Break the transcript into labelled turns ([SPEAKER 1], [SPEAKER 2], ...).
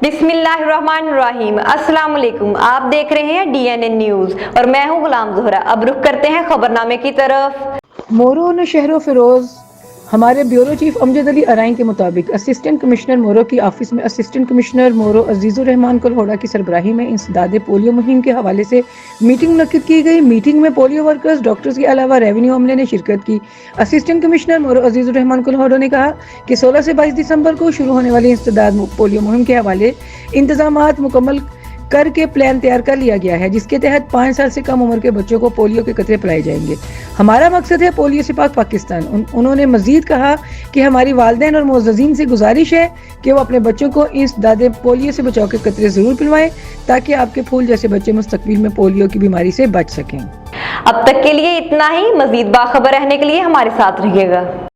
[SPEAKER 1] बिस्मिल्लाहिर्रहमानिर्रहीम। अस्सलाम वालेकुम। आप देख रहे हैं DNN न्यूज़ और मैं हूं गुलाम ज़ोहरा। अब रुख करते हैं खबरनामे की तरफ।
[SPEAKER 2] मोरो ने शहरो फिरोज। हमारे ब्यूरो चीफ अमजद अली अराइन के मुताबिक असिस्टेंट कमिश्नर मोरो की ऑफिस में असिस्टेंट कमिश्नर मोरो अजीजुर रहमान कुलहोड़ा की सरबराही में इंसदाद पोलियो मुहिम के हवाले से मीटिंग मुनक्किद की गई। मीटिंग में पोलियो वर्कर्स, डॉक्टर्स के अलावा रेवेन्यू अमले ने शिरकत की। असिस्टेंट कमिश्नर मोरो अजीजुर रहमान कुलहोड़ा ने कहा कि 16 से 22 दिसंबर को शुरू होने वाली इंसदाद पोलियो मुहिम के हवाले इंतजामात मुकम्मल करके प्लान तैयार कर लिया गया है, जिसके तहत 5 साल से कम उम्र के बच्चों को पोलियो के कतरे पिलाए जाएंगे। हमारा मकसद है पोलियो से पाक पाकिस्तान। उन्होंने मजीद कहा कि हमारी वालिदैन और मुअज़्ज़ज़ीन से गुजारिश है कि वो अपने बच्चों को इंसदादे पोलियो से बचाव के कतरे जरूर पिलवाएं, ताकि आपके फूल जैसे बच्चे मुस्तकबिल में पोलियो की बीमारी से बच सकें।
[SPEAKER 1] अब तक के लिए इतना ही। मजीद बाखबर रहने के लिए हमारे साथ रहिएगा।